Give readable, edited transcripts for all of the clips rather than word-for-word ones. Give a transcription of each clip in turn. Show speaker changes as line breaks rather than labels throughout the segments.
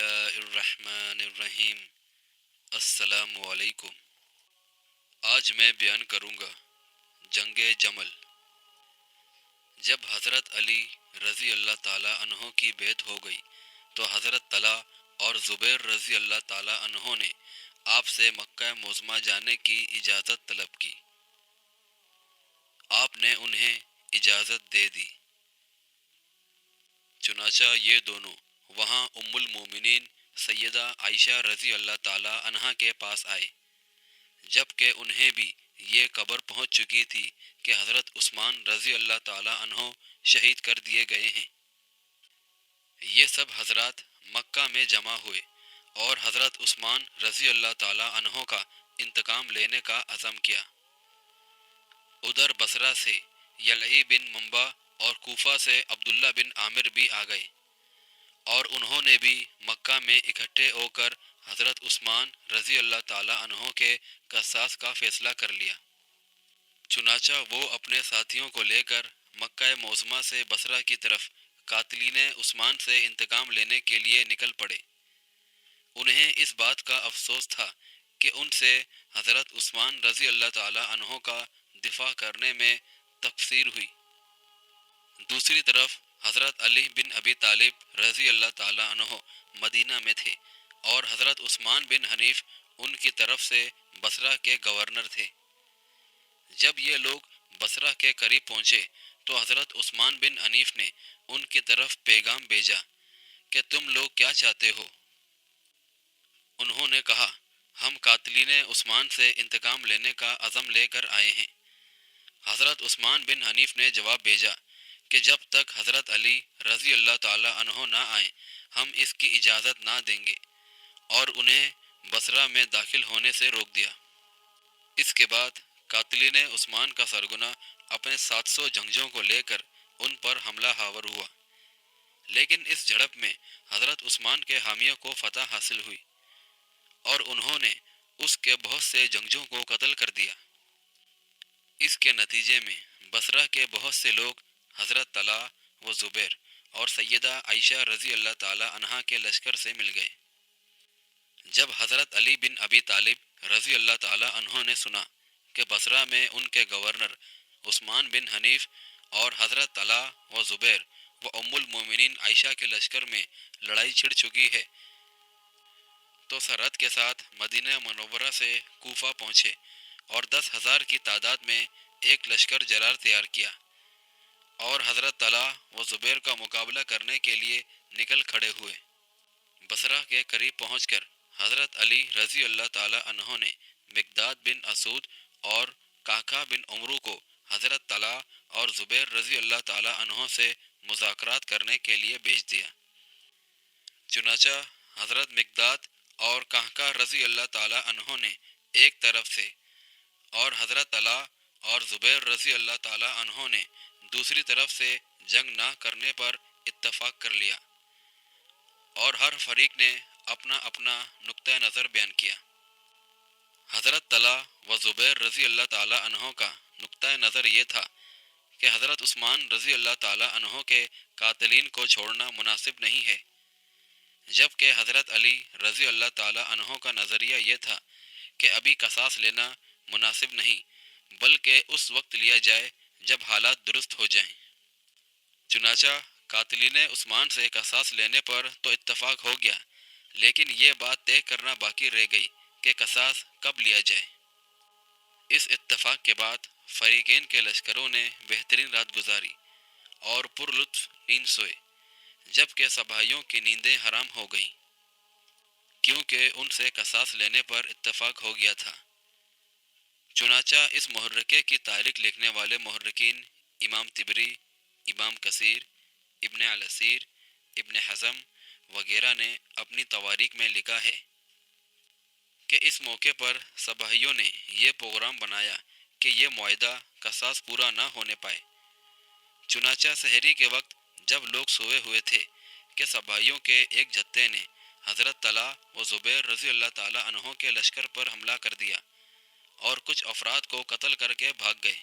اللہ الرحمن الرحیم۔ السلام علیکم۔ آج میں بیان کروں گا جنگ جمل۔ جب حضرت علی رضی اللہ تعالیٰ عنہ کی بیعت ہو گئی تو حضرت طلحہ اور زبیر رضی اللہ تعالیٰ عنہ نے آپ سے مکہ معظمہ جانے کی اجازت طلب کی۔ آپ نے انہیں اجازت دے دی۔ چنانچہ یہ دونوں وہاں ام المومنین سیدہ عائشہ رضی اللہ تعالیٰ عنہا کے پاس آئے، جبکہ انہیں بھی یہ خبر پہنچ چکی تھی کہ حضرت عثمان رضی اللہ تعالیٰ عنہ شہید کر دیے گئے ہیں۔ یہ سب حضرات مکہ میں جمع ہوئے اور حضرت عثمان رضی اللہ تعالیٰ عنہ کا انتقام لینے کا عزم کیا۔ ادھر بصرہ سے یلعی بن منبع اور کوفہ سے عبداللہ بن عامر بھی آ گئے، اور انہوں نے بھی مکہ میں اکٹھے ہو کر حضرت عثمان رضی اللہ تعالیٰ عنہ کے قصاص کا فیصلہ کر لیا۔ چنانچہ وہ اپنے ساتھیوں کو لے کر مکہ معظمہ سے بصرہ کی طرف قاتلین عثمان سے انتقام لینے کے لیے نکل پڑے۔ انہیں اس بات کا افسوس تھا کہ ان سے حضرت عثمان رضی اللہ تعالیٰ عنہ کا دفاع کرنے میں تقصیر ہوئی۔ دوسری طرف حضرت علی بن ابی طالب رضی اللہ تعالیٰ عنہ مدینہ میں تھے اور حضرت عثمان بن حنیف ان کی طرف سے بصرہ کے گورنر تھے۔ جب یہ لوگ بصرہ کے قریب پہنچے تو حضرت عثمان بن حنیف نے ان کی طرف پیغام بھیجا کہ تم لوگ کیا چاہتے ہو؟ انہوں نے کہا، ہم قاتلین عثمان سے انتقام لینے کا عزم لے کر آئے ہیں۔ حضرت عثمان بن حنیف نے جواب بھیجا کہ جب تک حضرت علی رضی اللہ تعالیٰ عنہ نہ آئیں ہم اس کی اجازت نہ دیں گے، اور انہیں بصرہ میں داخل ہونے سے روک دیا۔ اس کے بعد قاتلین عثمان کا سرغنہ اپنے 700 جنگجوؤں کو لے کر ان پر حملہ آور ہوا، لیکن اس جھڑپ میں حضرت عثمان کے حامیوں کو فتح حاصل ہوئی اور انہوں نے اس کے بہت سے جنگجوؤں کو قتل کر دیا۔ اس کے نتیجے میں بصرہ کے بہت سے لوگ حضرت طلحہ و زبیر اور سیدہ عائشہ رضی اللہ تعالیٰ عنہا کے لشکر سے مل گئے۔ جب حضرت علی بن ابی طالب رضی اللہ تعالیٰ عنہ نے سنا کہ بصرہ میں ان کے گورنر عثمان بن حنیف اور حضرت طلحہ و زبیر و ام المومنین عائشہ کے لشکر میں لڑائی چھڑ چکی ہے، تو سرحد کے ساتھ مدینہ منورہ سے کوفہ پہنچے اور 10,000 کی تعداد میں ایک لشکر جرار تیار کیا اور حضرت طلحہ و زبیر کا مقابلہ کرنے کے لیے نکل کھڑے ہوئے۔ بصرہ کے قریب پہنچ کر حضرت علی رضی اللہ تعالیٰ عنہ نے مقداد بن اسود اور قعقاع بن عمرو کو حضرت طلحہ اور زبیر رضی اللہ تعالیٰ عنہ سے مذاکرات کرنے کے لیے بھیج دیا۔ چنانچہ حضرت مقداد اور قعقاع رضی اللہ تعالیٰ عنہ نے ایک طرف سے اور حضرت طلحہ اور زبیر رضی اللہ تعالیٰ عنہ نے دوسری طرف سے جنگ نہ کرنے پر اتفاق کر لیا، اور ہر فریق نے اپنا اپنا نقطہ نظر بیان کیا۔ حضرت طلحہ و زبیر رضی اللہ تعالیٰ عنہ کا نقطہ نظر یہ تھا کہ حضرت عثمان رضی اللہ تعالیٰ عنہ کے قاتلین کو چھوڑنا مناسب نہیں ہے، جبکہ حضرت علی رضی اللہ تعالیٰ عنہ کا نظریہ یہ تھا کہ ابھی قصاص لینا مناسب نہیں، بلکہ اس وقت لیا جائے جب حالات درست ہو جائیں۔ چنانچہ قاتلین عثمان سے قصاص لینے پر تو اتفاق ہو گیا، لیکن یہ بات طے کرنا باقی رہ گئی کہ قصاص کب لیا جائے۔ اس اتفاق کے بعد فریقین کے لشکروں نے بہترین رات گزاری اور پرلطف نیند سوئے، جبکہ صباحیوں کی نیندیں حرام ہو گئیں، کیونکہ ان سے قصاص لینے پر اتفاق ہو گیا تھا۔ چنانچہ اس محرکے کی تاریخ لکھنے والے محرکین امام طبری، امام کثیر، ابن الاسیر، ابن حزم وغیرہ نے اپنی تواریخ میں لکھا ہے کہ اس موقع پر صباحیوں نے یہ پروگرام بنایا کہ یہ معاہدہ قصاص پورا نہ ہونے پائے۔ چنانچہ سحری کے وقت جب لوگ سوئے ہوئے تھے کہ صباحیوں کے ایک جتھے نے حضرت طلحہ و زبیر رضی اللہ تعالیٰ عنہ کے لشکر پر حملہ کر دیا اور کچھ افراد کو قتل کر کے بھاگ گئے،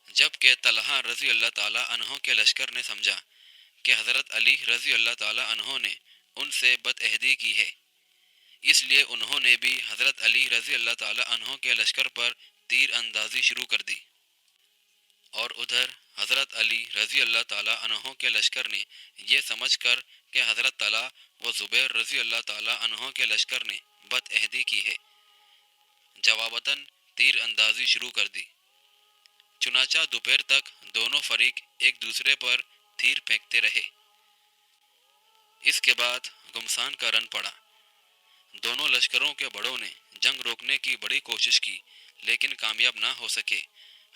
جبکہ طلحہ رضی اللہ تعالیٰ عنہ کے لشکر نے سمجھا کہ حضرت علی رضی اللہ تعالیٰ عنہ نے ان سے بد عہدی کی ہے، اس لیے انہوں نے بھی حضرت علی رضی اللہ تعالی عنہ کے لشکر پر تیر اندازی شروع کر دی، اور ادھر حضرت علی رضی اللہ تعالی عنہ کے لشکر نے یہ سمجھ کر کہ حضرت طلحہ و زبیر رضی اللہ تعالی عنہ کے لشکر نے بد عہدی کی ہے، جواباً تیر اندازی شروع کر دی۔ چنانچہ دوپہر تک دونوں فریق ایک دوسرے پر تیر پھینکتے رہے۔ اس کے بعد گھمسان کا رن پڑا۔ دونوں لشکروں کے بڑوں نے جنگ روکنے کی بڑی کوشش کی لیکن کامیاب نہ ہو سکے۔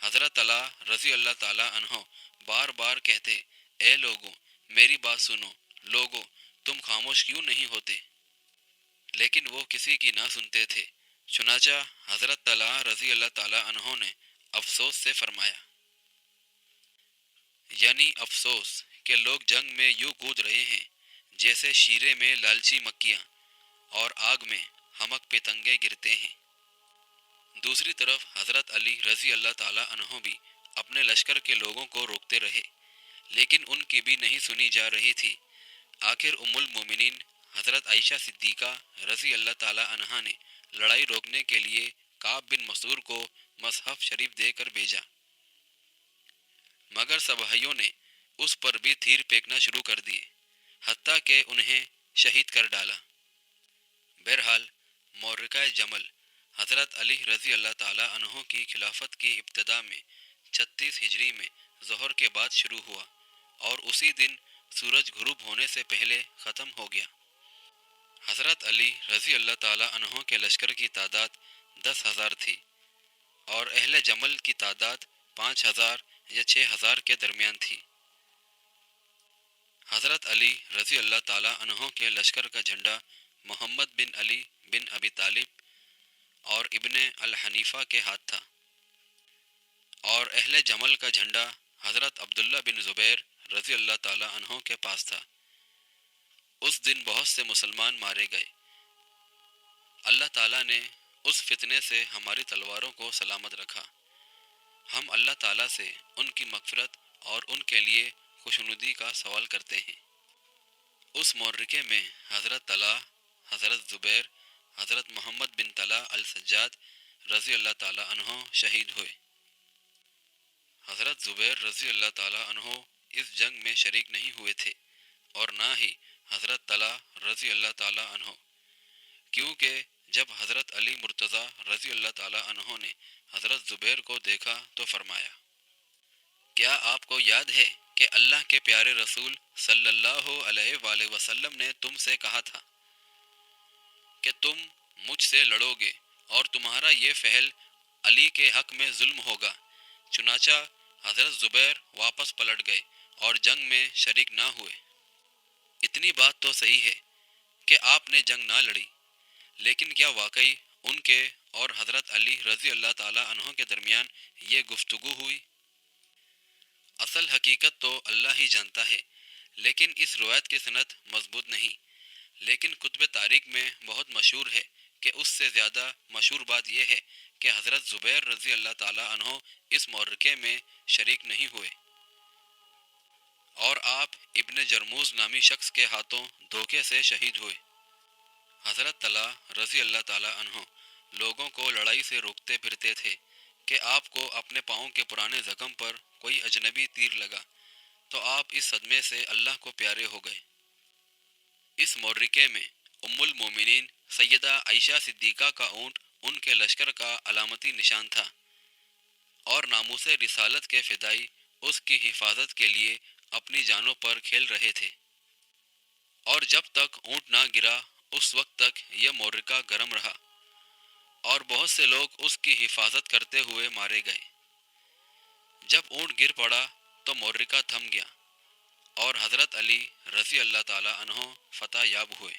حضرت طلحہ رضی اللہ تعالیٰ عنہ بار بار کہتے، اے لوگوں میری بات سنو، لوگوں تم خاموش کیوں نہیں ہوتے؟ لیکن وہ کسی کی نہ سنتے تھے۔ چنانچہ حضرت طلحہ رضی اللہ تعالیٰ عنہ نے افسوس سے فرمایا، یعنی افسوس کہ لوگ جنگ میں یوں کود رہے ہیں جیسے شیرے میں لالچی مکھیاں اور آگ میں ہمک پتنگے گرتے ہیں۔ دوسری طرف حضرت علی رضی اللہ تعالیٰ عنہ بھی اپنے لشکر کے لوگوں کو روکتے رہے لیکن ان کی بھی نہیں سنی جا رہی تھی۔ آخر ام المومنین حضرت عائشہ صدیقہ رضی اللہ تعالیٰ عنہا نے لڑائی روکنے کے لیے کعب بن مسعور کو مصحف شریف دے کر بھیجا، مگر صباحیوں نے اس پر بھی تیر پھینکنا شروع کر دیے، حتیٰ کہ انہیں شہید کر ڈالا۔ بہرحال معرکہ جمل حضرت علی رضی اللہ تعالیٰ عنہ کی خلافت کی ابتدا میں 36 ہجری میں ظہر کے بعد شروع ہوا اور اسی دن سورج غروب ہونے سے پہلے ختم ہو گیا۔ حضرت علی رضی اللہ تعالیٰ عنہ کے لشکر کی تعداد 10,000 تھی اور اہل جمل کی تعداد 5,000 یا 6,000 کے درمیان تھی۔ حضرت علی رضی اللہ تعالیٰ عنہ کے لشکر کا جھنڈا محمد بن علی بن ابی طالب اور ابن الحنیفہ کے ہاتھ تھا، اور اہل جمل کا جھنڈا حضرت عبداللہ بن زبیر رضی اللہ تعالیٰ عنہ کے پاس تھا۔ اس دن بہت سے مسلمان مارے گئے۔ اللہ تعالیٰ نے اس فتنے سے ہماری تلواروں کو سلامت رکھا۔ ہم اللہ تعالیٰ سے ان کی مغفرت اور ان کے لیے خوشنودی کا سوال کرتے ہیں۔ اس معرکے میں حضرت طلحہ، حضرت زبیر، حضرت محمد بن طلحہ السجاد رضی اللہ تعالیٰ عنہ شہید ہوئے۔ حضرت زبیر رضی اللہ تعالیٰ عنہ اس جنگ میں شریک نہیں ہوئے تھے اور نہ ہی حضرت طلحہ رضی اللہ تعالیٰ عنہ، کیونکہ جب حضرت علی مرتضیٰ رضی اللہ تعالیٰ عنہ نے حضرت زبیر کو دیکھا تو فرمایا، کیا آپ کو یاد ہے کہ اللہ کے پیارے رسول صلی اللہ علیہ وآلہ وسلم نے تم سے کہا تھا کہ تم مجھ سے لڑو گے اور تمہارا یہ فعل علی کے حق میں ظلم ہوگا۔ چنانچہ حضرت زبیر واپس پلٹ گئے اور جنگ میں شریک نہ ہوئے۔ اتنی بات تو صحیح ہے کہ آپ نے جنگ نہ لڑی، لیکن کیا واقعی ان کے اور حضرت علی رضی اللہ تعالیٰ عنہ کے درمیان یہ گفتگو ہوئی؟ اصل حقیقت تو اللہ ہی جانتا ہے، لیکن اس روایت کی سند مضبوط نہیں، لیکن کتب تاریخ میں بہت مشہور ہے کہ اس سے زیادہ مشہور بات یہ ہے کہ حضرت زبیر رضی اللہ تعالیٰ عنہ اس معرکے میں شریک نہیں ہوئے اور آپ ابن جرموز نامی شخص کے ہاتھوں دھوکے سے شہید ہوئے۔ حضرت طلحہ رضی اللہ تعالیٰ عنہ لوگوں کو لڑائی سے روکتے پھرتے تھے کہ آپ کو اپنے پاؤں کے پرانے زخم پر کوئی اجنبی تیر لگا تو آپ اس صدمے سے اللہ کو پیارے ہو گئے۔ اس معرکے میں ام المومنین سیدہ عائشہ صدیقہ کا اونٹ ان کے لشکر کا علامتی نشان تھا اور ناموس رسالت کے فدائی اس کی حفاظت کے لیے اپنی جانوں پر کھیل رہے تھے، اور جب تک اونٹ نہ گرا اس وقت تک یہ معرکہ گرم رہا اور بہت سے لوگ اس کی حفاظت کرتے ہوئے مارے گئے۔ جب اونٹ گر پڑا تو معرکہ تھم گیا اور حضرت علی رضی اللہ تعالیٰ عنہ فتح یاب ہوئے،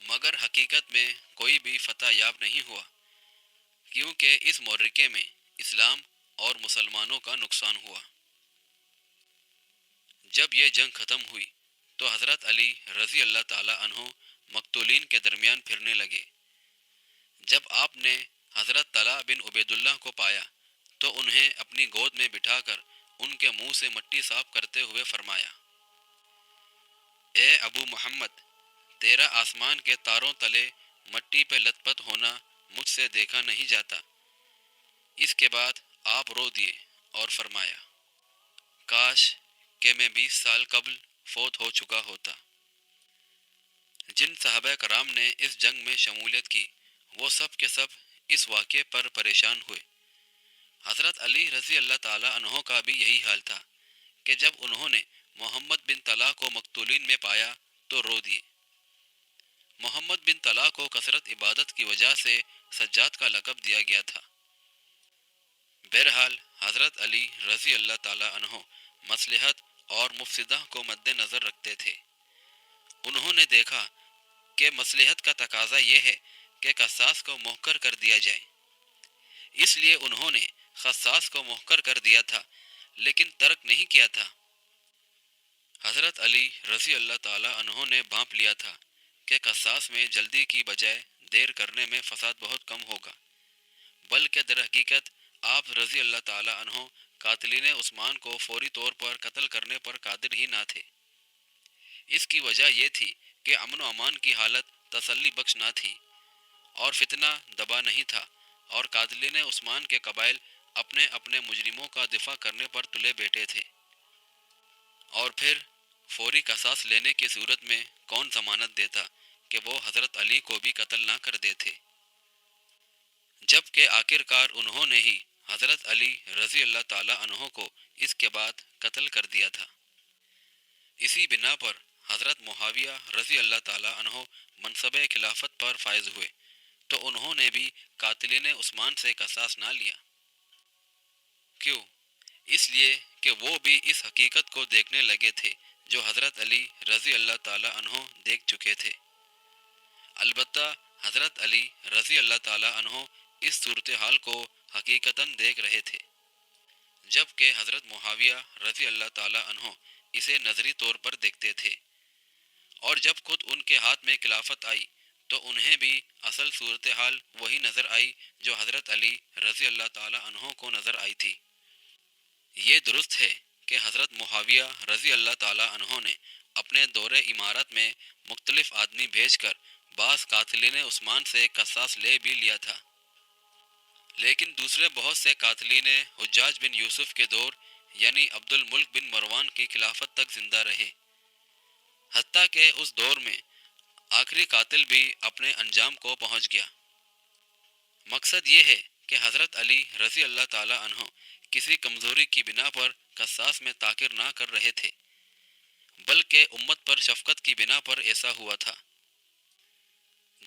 مگر حقیقت میں کوئی بھی فتح یاب نہیں ہوا، کیونکہ اس معرکے میں اسلام اور مسلمانوں کا نقصان ہوا۔ جب یہ جنگ ختم ہوئی تو حضرت علی رضی اللہ تعالیٰ عنہ مقتولین کے درمیان پھرنے لگے۔ جب آپ نے حضرت طلحہ بن عبید اللہ کو پایا تو انہیں اپنی گود میں بٹھا کر ان کے منہ سے مٹی صاف کرتے ہوئے فرمایا، اے ابو محمد، تیرا آسمان کے تاروں تلے مٹی پہ لت پت ہونا مجھ سے دیکھا نہیں جاتا۔ اس کے بعد آپ رو دیے اور فرمایا، کاش کہ میں 20 سال قبل فوت ہو چکا ہوتا۔ جن صحابہ کرام نے اس جنگ میں شمولیت کی وہ سب کے سب اس واقعے پر پریشان ہوئے۔ حضرت علی رضی اللہ تعالی عنہ کا بھی یہی حال تھا کہ جب انہوں نے محمد بن طلحہ کو مقتولین میں پایا تو رو دیے۔ محمد بن طلحہ کو کثرت عبادت کی وجہ سے سجاد کا لقب دیا گیا تھا۔ بہرحال حضرت علی رضی اللہ تعالی عنہ مصلحت اور مفسدہ کو مد نظر رکھتے تھے۔ انہوں نے دیکھا کہ مصلحت کا تقاضا یہ ہے کہ قصاص کو محکر کر دیا جائے، اس لیے انہوں نے قصاص کو محکر کر دیا تھا لیکن ترک نہیں کیا تھا۔ حضرت علی رضی اللہ تعالی عنہ نے بھانپ لیا تھا کہ قصاص میں جلدی کی بجائے دیر کرنے میں فساد بہت کم ہوگا، بلکہ در حقیقت آپ رضی اللہ تعالی عنہ قاتلین عثمان کو فوری طور پر قتل کرنے پر قادر ہی نہ تھے۔ اس کی وجہ یہ تھی کہ امن و امان کی حالت تسلی بخش نہ تھی اور فتنہ دبا نہیں تھا، اور قاتلین عثمان کے قبائل اپنے اپنے مجرموں کا دفاع کرنے پر تلے بیٹھے تھے، اور پھر فوری قصاص لینے کی صورت میں کون ضمانت دیتا کہ وہ حضرت علی کو بھی قتل نہ کر دیتے، جب کہ آخرکار انہوں نے ہی حضرت علی رضی اللہ تعالی عنہ کو اس کے بعد قتل کر دیا تھا۔ اسی بنا پر حضرت معاویہ رضی اللہ تعالی عنہ منصب خلافت پر فائز ہوئے تو انہوں نے بھی قاتلین عثمان سے قصاص نہ لیا۔ کیوں؟ اس لیے کہ وہ بھی اس حقیقت کو دیکھنے لگے تھے جو حضرت علی رضی اللہ تعالی عنہ دیکھ چکے تھے۔ البتہ حضرت علی رضی اللہ تعالی عنہ اس صورتحال کو حقیقتاً دیکھ رہے تھے، جبکہ حضرت معاویہ رضی اللہ تعالی عنہ اسے نظری طور پر دیکھتے تھے، اور جب خود ان کے ہاتھ میں خلافت آئی تو انہیں بھی اصل صورتحال وہی نظر آئی جو حضرت علی رضی اللہ تعالی عنہ کو نظر آئی تھی۔ یہ درست ہے کہ حضرت معاویہ رضی اللہ تعالی عنہ نے اپنے دور امارت میں مختلف آدمی بھیج کر بعض قاتلین عثمان سے قصاص لے بھی لیا تھا، لیکن دوسرے بہت سے قاتلین حجاج بن یوسف کے دور یعنی عبد الملک بن مروان کی خلافت تک زندہ رہے، حتیٰ کہ اس دور میں آخری قاتل بھی اپنے انجام کو پہنچ گیا۔ مقصد یہ ہے کہ حضرت علی رضی اللہ تعالی عنہ کسی کمزوری کی بنا پر قصاص میں تاخیر نہ کر رہے تھے، بلکہ امت پر شفقت کی بنا پر ایسا ہوا تھا۔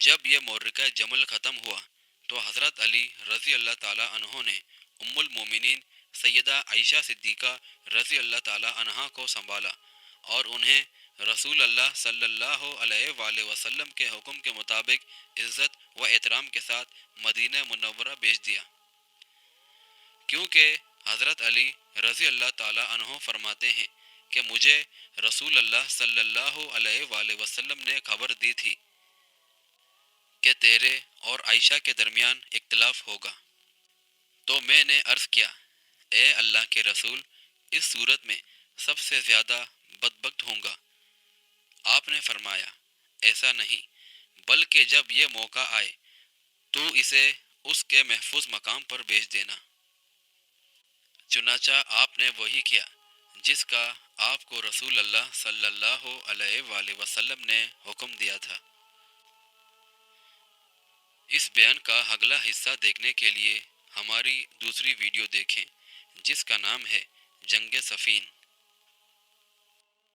جب یہ معرکہ جمل ختم ہوا تو حضرت علی رضی اللہ تعالی عنہ نے ام المومنین سیدہ عائشہ صدیقہ رضی اللہ تعالی عنہا کو سنبھالا اور انہیں رسول اللہ صلی اللہ علیہ وآلہ وسلم کے حکم کے مطابق عزت و احترام کے ساتھ مدینہ منورہ بھیج دیا، کیونکہ حضرت علی رضی اللہ تعالی عنہ فرماتے ہیں کہ مجھے رسول اللہ صلی اللہ علیہ وآلہ وسلم نے خبر دی تھی کہ تیرے اور عائشہ کے درمیان اختلاف ہوگا، تو میں نے عرض کیا، اے اللہ کے رسول، اس صورت میں سب سے زیادہ بدبخت ہوں گا۔ آپ نے فرمایا، ایسا نہیں، بلکہ جب یہ موقع آئے تو اسے اس کے محفوظ مقام پر بھیج دینا۔ چنانچہ آپ نے وہی کیا جس کا آپ کو رسول اللہ صلی اللہ علیہ وآلہ وسلم نے حکم دیا تھا۔ اس بیان کا اگلا حصہ دیکھنے کے لیے ہماری دوسری ویڈیو دیکھیں جس کا نام ہے جنگ صفین۔